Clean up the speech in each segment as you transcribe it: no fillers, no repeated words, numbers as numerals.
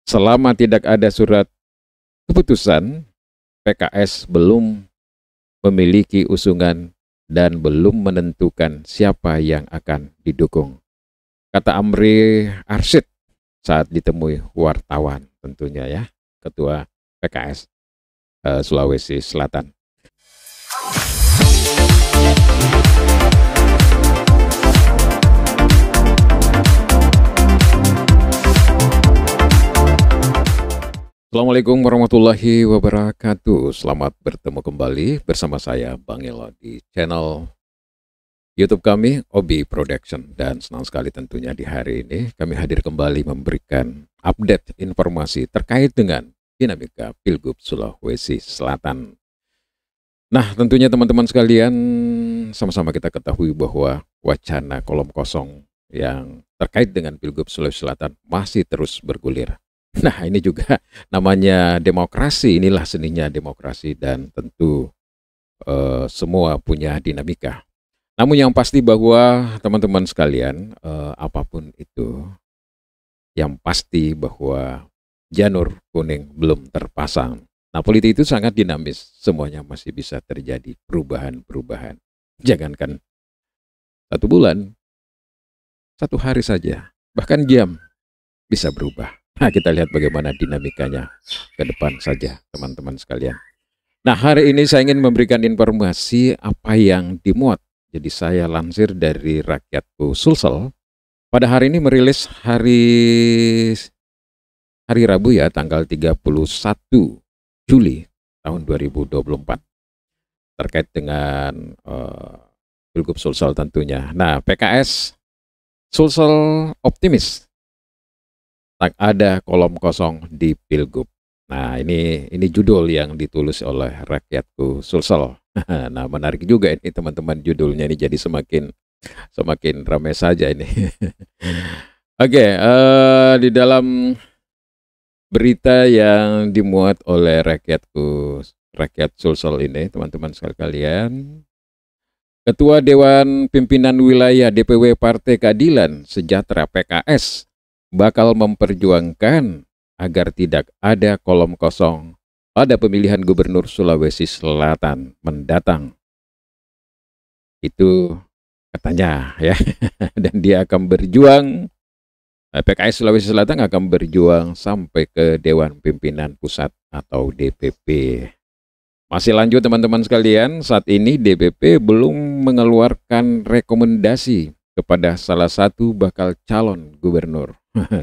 Selama tidak ada surat keputusan, PKS belum memiliki usungan dan belum menentukan siapa yang akan didukung. Kata Amri Arsyid saat ditemui wartawan tentunya ya, Ketua PKS Sulawesi Selatan. Assalamualaikum warahmatullahi wabarakatuh. Selamat bertemu kembali bersama saya Bang Elo di channel YouTube kami Obi Production, dan senang sekali tentunya di hari ini kami hadir kembali memberikan update informasi terkait dengan dinamika Pilgub Sulawesi Selatan. Nah, tentunya teman-teman sekalian, sama-sama kita ketahui bahwa wacana kolom kosong yang terkait dengan Pilgub Sulawesi Selatan masih terus bergulir. Nah, ini juga namanya demokrasi, inilah seninya demokrasi, dan tentu semua punya dinamika. Namun yang pasti bahwa teman-teman sekalian, apapun itu, yang pasti bahwa janur kuning belum terpasang. Nah, politik itu sangat dinamis, semuanya masih bisa terjadi perubahan-perubahan. Jangankan 1 bulan, 1 hari saja, bahkan jam bisa berubah. Nah, kita lihat bagaimana dinamikanya ke depan saja, teman-teman sekalian. Nah, hari ini saya ingin memberikan informasi apa yang dimuat. Jadi saya lansir dari Rakyatku Sulsel. Pada hari ini merilis hari Rabu ya, tanggal 31 Juli tahun 2024. Terkait dengan Pilgub Sulsel tentunya. Nah, PKS Sulsel optimis tak ada kolom kosong di Pilgub. Nah, ini judul yang ditulis oleh Rakyatku Sulsel. Nah, menarik juga ini teman-teman, judulnya ini jadi semakin ramai saja ini. Oke, di dalam berita yang dimuat oleh Rakyat Sulsel ini, teman-teman sekalian, Ketua Dewan Pimpinan Wilayah DPW Partai Keadilan Sejahtera PKS bakal memperjuangkan agar tidak ada kolom kosong pada pemilihan Gubernur Sulawesi Selatan mendatang. Itu katanya ya. Dan dia akan berjuang, PKS Sulawesi Selatan akan berjuang sampai ke Dewan Pimpinan Pusat atau DPP. Masih lanjut teman-teman sekalian, saat ini DPP belum mengeluarkan rekomendasi kepada salah satu bakal calon gubernur.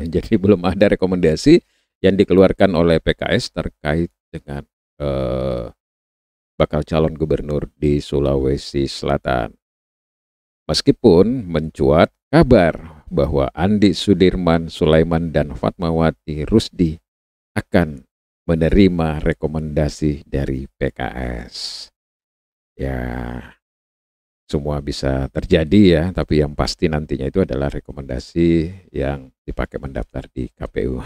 Jadi belum ada rekomendasi yang dikeluarkan oleh PKS terkait dengan bakal calon gubernur di Sulawesi Selatan. Meskipun mencuat kabar bahwa Andi Sudirman Sulaiman dan Fatmawati Rusdi akan menerima rekomendasi dari PKS. Ya, semua bisa terjadi ya, tapi yang pasti nantinya itu adalah rekomendasi yang dipakai mendaftar di KPU.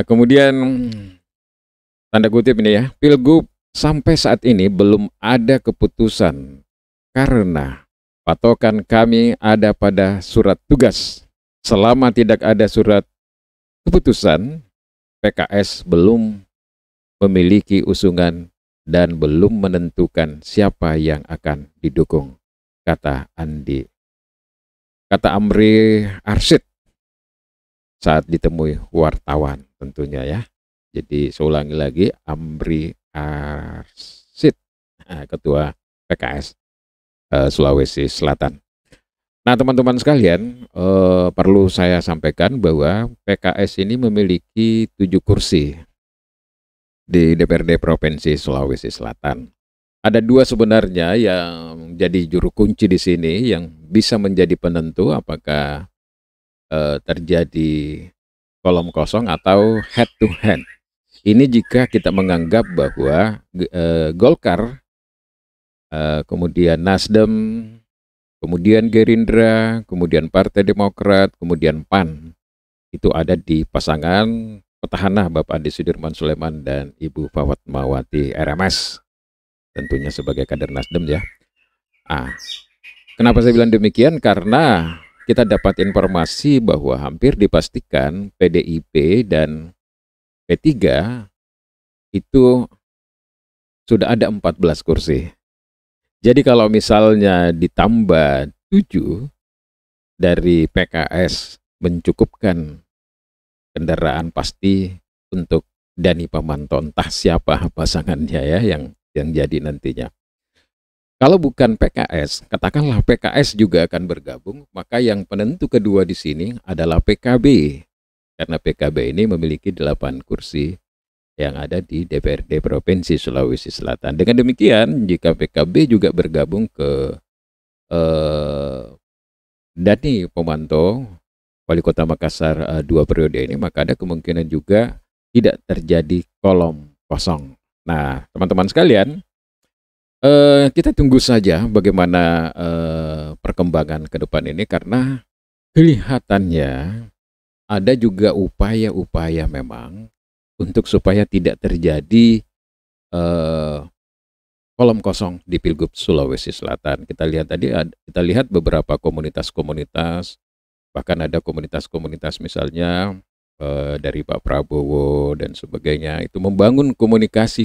Kemudian tanda kutip ini ya, Pilgub sampai saat ini belum ada keputusan karena patokan kami ada pada surat tugas. Selama tidak ada surat keputusan, PKS belum memiliki usungan dan belum menentukan siapa yang akan didukung, kata Amri Arsyid saat ditemui wartawan tentunya ya. Jadi saya ulangi lagi, Amri Arsyid, Ketua PKS Sulawesi Selatan. Nah, teman-teman sekalian, perlu saya sampaikan bahwa PKS ini memiliki 7 kursi di DPRD Provinsi Sulawesi Selatan. Ada 2 sebenarnya yang jadi juru kunci di sini yang bisa menjadi penentu apakah terjadi kolom kosong atau head to head. Ini jika kita menganggap bahwa Golkar, kemudian Nasdem, kemudian Gerindra, kemudian Partai Demokrat, kemudian PAN itu ada di pasangan petahana Bapak Andi Sudirman Sulaiman dan Ibu Fatmawati RMS, tentunya sebagai kader Nasdem ya. Kenapa saya bilang demikian? Karena kita dapat informasi bahwa hampir dipastikan PDIP dan P3 itu sudah ada 14 kursi. Jadi kalau misalnya ditambah 7 dari PKS mencukupkan kendaraan pasti untuk Dani Pamanto, entah siapa pasangannya ya yang jadi nantinya. Kalau bukan PKS, katakanlah PKS juga akan bergabung, maka yang penentu kedua di sini adalah PKB. Karena PKB ini memiliki 8 kursi yang ada di DPRD Provinsi Sulawesi Selatan. Dengan demikian, jika PKB juga bergabung ke Dani Pamanto, Wali Kota Makassar 2 periode ini, maka ada kemungkinan juga tidak terjadi kolom kosong. Nah, teman-teman sekalian, kita tunggu saja bagaimana perkembangan ke depan ini, karena kelihatannya ada juga upaya-upaya memang untuk supaya tidak terjadi kolom kosong di Pilgub Sulawesi Selatan. Kita lihat beberapa komunitas-komunitas, bahkan ada komunitas-komunitas misalnya dari Pak Prabowo dan sebagainya, itu membangun komunikasi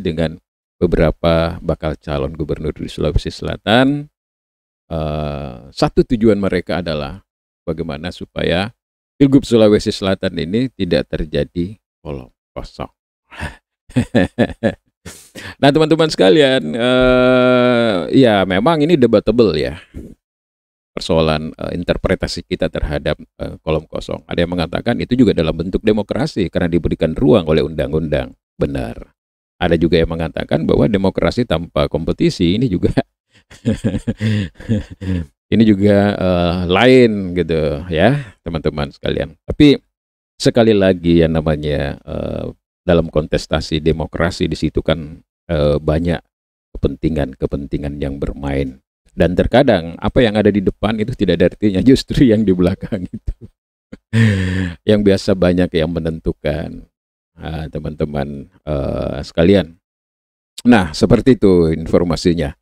dengan beberapa bakal calon gubernur di Sulawesi Selatan. Satu tujuan mereka adalah bagaimana supaya Pilgub Sulawesi Selatan ini tidak terjadi kolom kosong. Nah, teman-teman sekalian, ya memang ini debatable ya, persoalan interpretasi kita terhadap kolom kosong. Ada yang mengatakan itu juga dalam bentuk demokrasi karena diberikan ruang oleh undang-undang. Benar. Ada juga yang mengatakan bahwa demokrasi tanpa kompetisi ini juga ini juga lain gitu ya, teman-teman sekalian. Tapi sekali lagi yang namanya dalam kontestasi demokrasi di situ kan banyak kepentingan yang bermain. Dan terkadang apa yang ada di depan itu tidak ada artinya, justru yang di belakang itu yang biasa banyak yang menentukan. Teman-teman sekalian. Nah, seperti itu informasinya.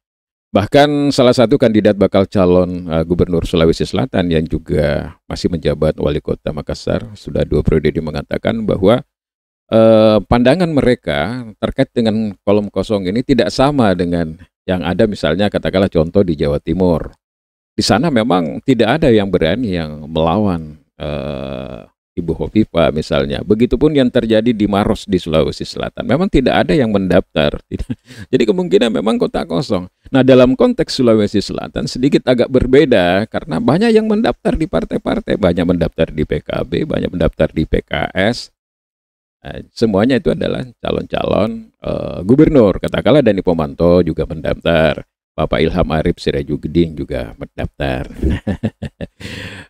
Bahkan salah satu kandidat bakal calon gubernur Sulawesi Selatan yang juga masih menjabat wali kota Makassar sudah 2 periode mengatakan bahwa pandangan mereka terkait dengan kolom kosong ini tidak sama dengan yang ada misalnya katakanlah contoh di Jawa Timur. Di sana memang tidak ada yang berani yang melawan Ibu Hovifa misalnya. Begitupun yang terjadi di Maros di Sulawesi Selatan. Memang tidak ada yang mendaftar. Jadi kemungkinan memang kota kosong. Nah, dalam konteks Sulawesi Selatan sedikit agak berbeda karena banyak yang mendaftar di partai-partai, banyak mendaftar di PKB, banyak mendaftar di PKS. Semuanya itu adalah calon-calon gubernur. Katakanlah Dani Pamanto juga mendaftar. Bapak Ilham Arif Sirajudin juga mendaftar.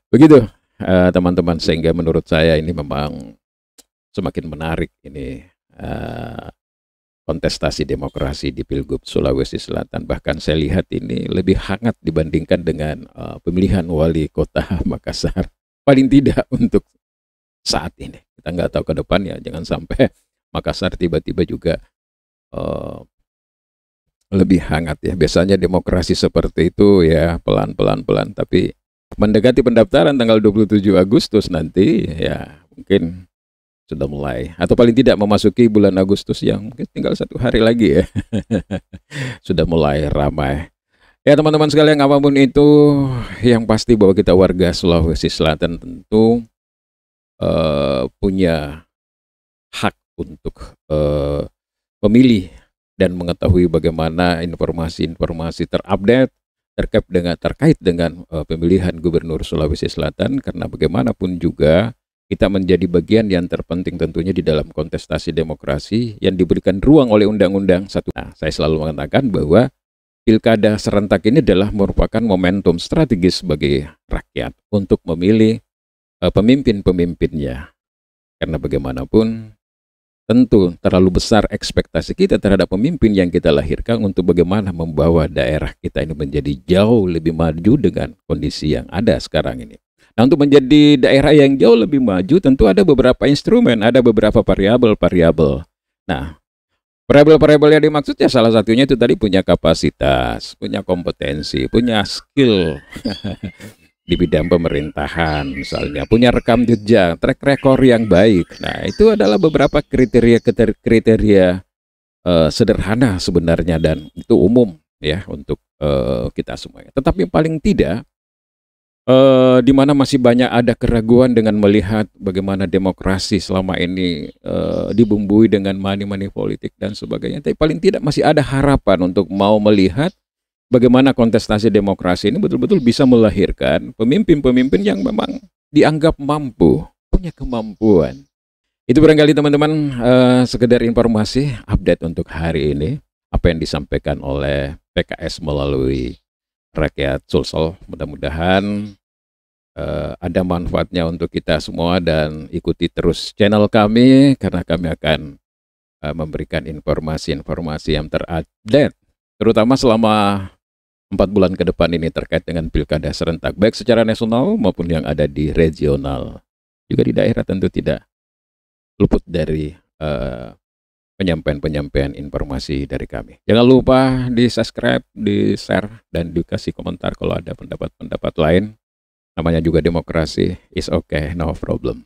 Begitu. Teman-teman, sehingga menurut saya ini memang semakin menarik ini kontestasi demokrasi di Pilgub Sulawesi Selatan. Bahkan saya lihat ini lebih hangat dibandingkan dengan pemilihan wali kota Makassar. Paling tidak untuk saat ini. Kita nggak tahu ke depan ya, jangan sampai Makassar tiba-tiba juga lebih hangat ya. Biasanya demokrasi seperti itu ya pelan-pelan, tapi mendekati pendaftaran tanggal 27 Agustus nanti ya mungkin sudah mulai, atau paling tidak memasuki bulan Agustus yang mungkin tinggal 1 hari lagi ya. Sudah mulai ramai ya teman-teman sekalian. Apapun itu, yang pasti bahwa kita warga Sulawesi Selatan tentu punya hak untuk memilih dan mengetahui bagaimana informasi-informasi terupdate terkait dengan pemilihan gubernur Sulawesi Selatan, karena bagaimanapun juga kita menjadi bagian yang terpenting tentunya di dalam kontestasi demokrasi yang diberikan ruang oleh undang-undang satu. Nah, saya selalu mengatakan bahwa pilkada serentak ini adalah merupakan momentum strategis bagi rakyat untuk memilih pemimpin-pemimpinnya, karena bagaimanapun tentu terlalu besar ekspektasi kita terhadap pemimpin yang kita lahirkan untuk bagaimana membawa daerah kita ini menjadi jauh lebih maju dengan kondisi yang ada sekarang ini. Nah, untuk menjadi daerah yang jauh lebih maju tentu ada beberapa instrumen, ada beberapa variabel-variabel. Nah, variabel-variabel yang dimaksudnya salah satunya itu tadi punya kapasitas, punya kompetensi, punya skill di bidang pemerintahan, misalnya punya rekam jejak, track record yang baik. Nah, itu adalah beberapa kriteria sederhana sebenarnya, dan itu umum ya untuk kita semuanya. Tetapi paling tidak, di mana masih banyak ada keraguan dengan melihat bagaimana demokrasi selama ini dibumbui dengan money politik dan sebagainya. Tapi paling tidak masih ada harapan untuk mau melihat bagaimana kontestasi demokrasi ini betul-betul bisa melahirkan pemimpin-pemimpin yang memang dianggap mampu, punya kemampuan. Itu barangkali teman-teman sekedar informasi update untuk hari ini, apa yang disampaikan oleh PKS melalui Rakyat Sulsel. Mudah-mudahan ada manfaatnya untuk kita semua, dan ikuti terus channel kami karena kami akan memberikan informasi-informasi yang terupdate, terutama selama 4 bulan ke depan ini terkait dengan pilkada serentak, baik secara nasional maupun yang ada di regional. Juga di daerah tentu tidak luput dari penyampaian-penyampaian informasi dari kami. Jangan lupa di subscribe, di share, dan dikasih komentar kalau ada pendapat-pendapat lain. Namanya juga demokrasi, is okay, no problem.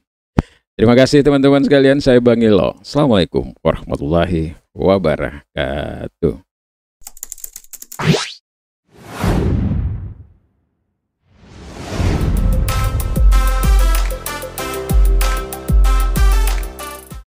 Terima kasih teman-teman sekalian, saya Bang Ilo. Assalamualaikum warahmatullahi wabarakatuh.